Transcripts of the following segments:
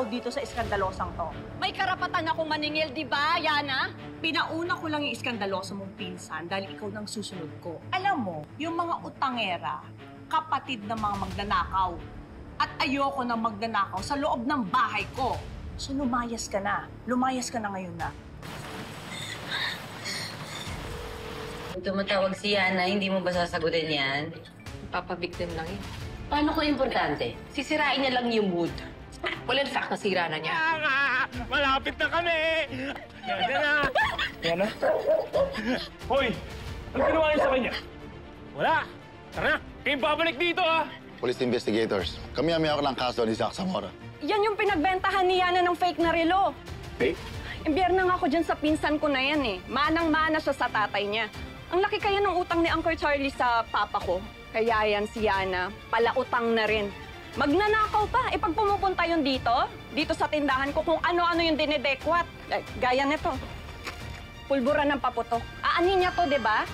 araw dito sa iskandalosang to. May karapatan akong maningil, di ba, Yana? Pinauna ko lang yung iskandaloso mong pinsan dahil ikaw nang susunod ko. Alam mo, yung mga utangera, kapatid ng mga magnanakaw. At ayoko na magnanakaw sa loob ng bahay ko. So lumayas ka na. Lumayas ka na ngayon na. Kung tumatawag si Yana, hindi mo ba sasagutin yan? Papabiktim lang yun. Paano ko importante? Sisirain niya lang yung mood. Well, in fact, nasira na niya. Malapit na kami! Yan na! Yan na? Hoy! Ano ginawa niyo sa kanya? Wala! Tara na! Kayong babalik dito, ha! Police investigators. Kami ang may ako ng kaso ni Zach Zamora. Yan yung pinagbentahan ni Yana ng fake na relo. Fake? Imbyer na nga ako dyan sa pinsan ko na yan eh. Manang-mana siya sa tatay niya. Ang laki kaya ng utang ni Uncle Charlie sa papa ko. Kaya yan si Yana, palautang na rin. Magnanakaw pa. Pag pumupunta yun dito sa tindahan ko, kung ano-ano yung dinedekwat. Gaya nito. Pulbura ng paputok. Aanin niya to, di ba?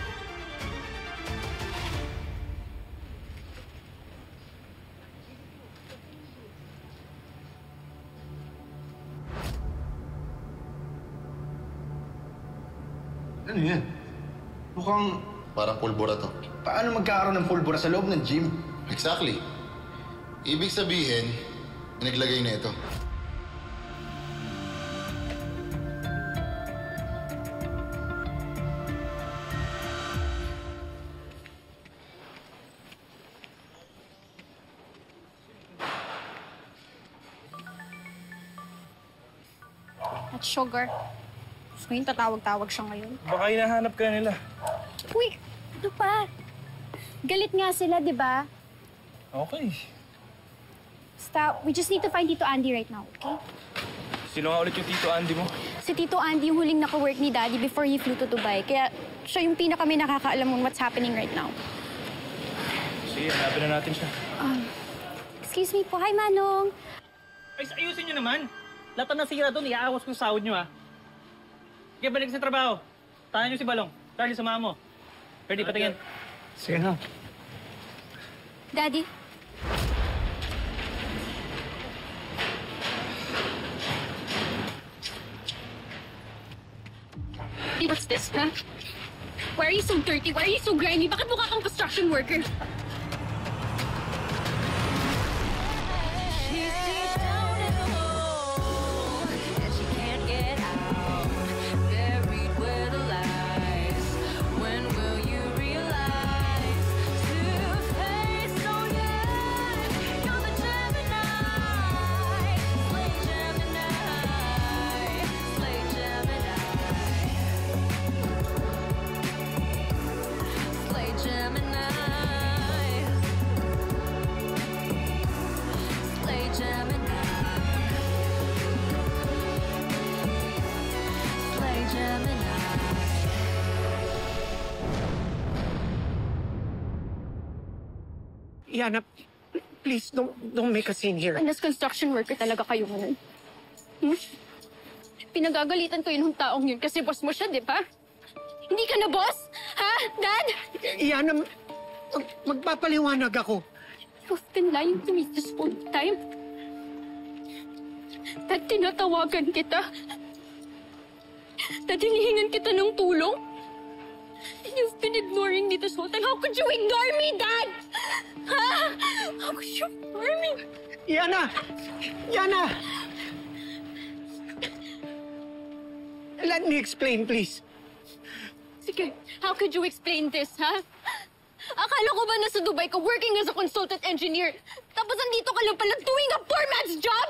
Ano yan? Mukhang... Parang pulbura to. Paano magkakaroon ng pulbura sa loob ng gym? Exactly. Ibig sabihin, naglagay na ito. At Sugar. So yun, tatawag-tawag siya ngayon. Baka hinahanap ka nila. Uy, ano pa? Galit nga sila, di ba? Okay. Basta, we just need to find Tito Andy right now, okay? Sino nga ulit yung Tito Andy mo? Si Tito Andy yung huling naka-work ni Daddy before he flew to Dubai. Kaya siya yung pinaka may nakakaalam on what's happening right now. Sige, hanapin na natin siya. Excuse me po. Hi, Manong. Ay, ayusin nyo naman. Lahat na nasira doon, iaawas ko sa sahod nyo, ha? Sige, balik sa trabaho. Tahan nyo si Balong. Charlie, samahan mo. Ready, patingin. Sige na. Daddy. Hey, what's this, huh? Why are you so dirty? Why are you so grimy? Bakit mukha kang construction worker? Yana, please, don't make a scene here. Anas construction worker talaga kayo ngayon. Pinagagalitan ko yun ng taong yun kasi boss mo siya, di ba? Hindi ka na boss? Ha, Dad? Yana, magpapaliwanag ako. You've been lying to me this whole time. Dad, tinatawagan kita. Dad, hinihingan kita ng tulong. And you've been ignoring me this whole time. How could you ignore me, Dad? Ha? How could you ignore me? Yana! Yana! Let me explain, please. Sige, how could you explain this, ha? Akala ko ba nasa Dubai ka working as a consultant engineer? Tapos andito ka lang pala doing a poor man's job?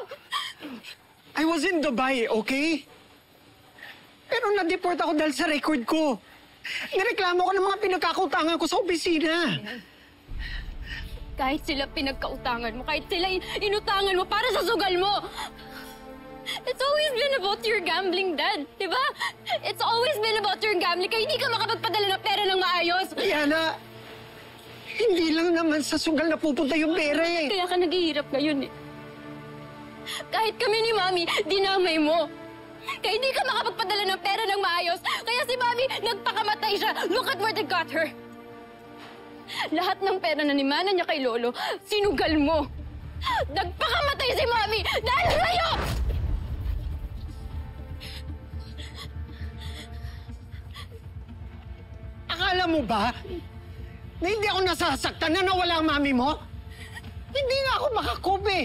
I was in Dubai, okay? Pero na-deport ako dahil sa record ko. Nireklamo ko ng mga pinagkakautangan ko sa opisina. Kahit sila pinagkautangan mo, kahit sila inutangan mo para sa sugal mo. It's always been about your gambling, Dad. Diba? It's always been about your gambling. Kaya hindi ka makapagpadala ng pera ng maayos. Yana, hindi lang naman sa sugal na pupunta yung pera eh. Kaya ka naghihirap ngayon eh. Kahit kami ni Mami, dinamay mo. Kaya hindi ka makapagpadala ng pera ng maayos. Kaya si Mami, nagpakamatay siya. Look at where they got her. Lahat ng pera na nimana niya kay Lolo, sinugal mo. Nagpakamatay si Mami dahil sa'yo! Akala mo ba na hindi ako nasasaktan na nawala ang mami mo? Hindi nga ako makakope.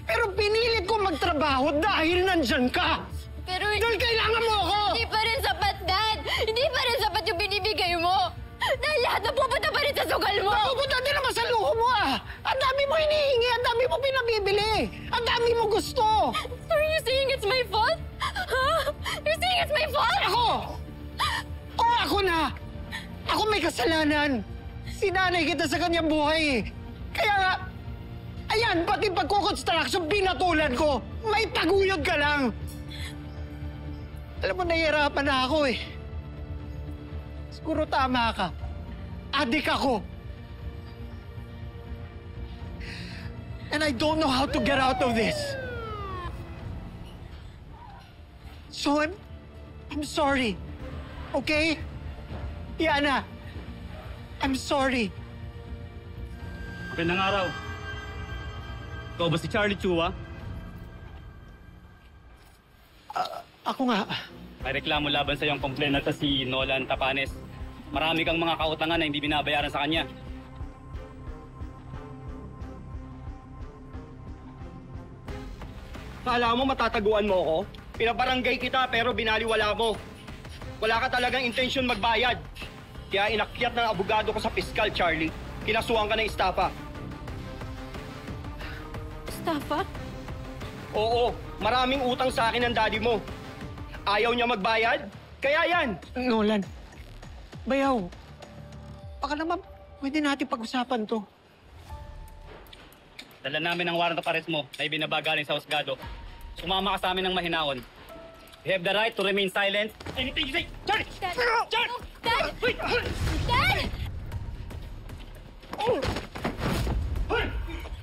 Pero pinilit ko magtrabaho dahil nandyan ka. Pero Dahil kailangan mo ako! hindi pa rin sapat, Dad! Hindi pa rin sapat yung binibigay mo! Dahil lahat napupunta pa rin sa sugal mo! Napupunta din naman sa luho mo ah! Ang dami mo hinihingi, ang dami mo pinabibili, ang dami mo gusto! So are you saying it's my fault? Huh? You're saying it's my fault? Ako! Ako na! Ako may kasalanan! Sinanay kita sa kanyang buhay eh. Kaya nga, ayan, pati pagkukonstruction pinatulan ko. May taguyod ka lang. Alam mo, nahihirapan na ako eh. Siguro tama ka. Adik ako. And I don't know how to get out of this. So I'm sorry. Okay? Yana, I'm sorry. Magandang araw. Ikaw ba si Charlie Chua? Ako nga. May reklamo laban sa iyong complainant na si Nolan Tapanes. Marami kang mga kautangan na hindi binabayaran sa kanya. Kala mo matataguan mo ako? Pinabarangay kita pero binaliwala mo. Wala ka talagang intensyon magbayad. Kaya inakyat ng abogado ko sa piskal, Charlie. Kinasuhan ka ng estafa. Estafa? Oo, maraming utang sa akin ng daddy mo. Ayaw niya magbayad? Kaya yan. Nolan, bayaw. Baka naman pwede natin pag-usapan to. Dala namin ang warrant of arrest mo na ibinabagaling sa husgado. Sumama ka sa amin ng mahinaon. You have the right to remain silent. Anything you say, Charlie! Dad! Charlie! No, Dad! Wait! Dad!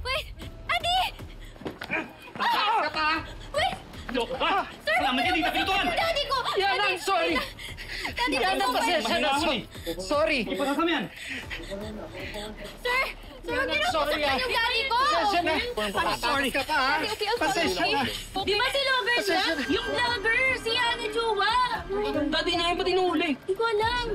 Wait! Adi! Wait! No! Ah! Sir! Salamat ka dito, pinutuan! Daddy ko! Yana, Daddy! sorry! Daddy, Yana, please, pasensya na. Sorry! Ipasasama yan! Sir! Sir, huwag niyo Sorry, nasasaktan yung daddy ko! Pasensya na. Sorry ka pa, ha? Daddy, okay, I'll Pasensya na. Di ba si Lover Pasensya na? na. Yung Lover! Si Ana Chua! Dati na yung pati nung uli. Hindi ko alam.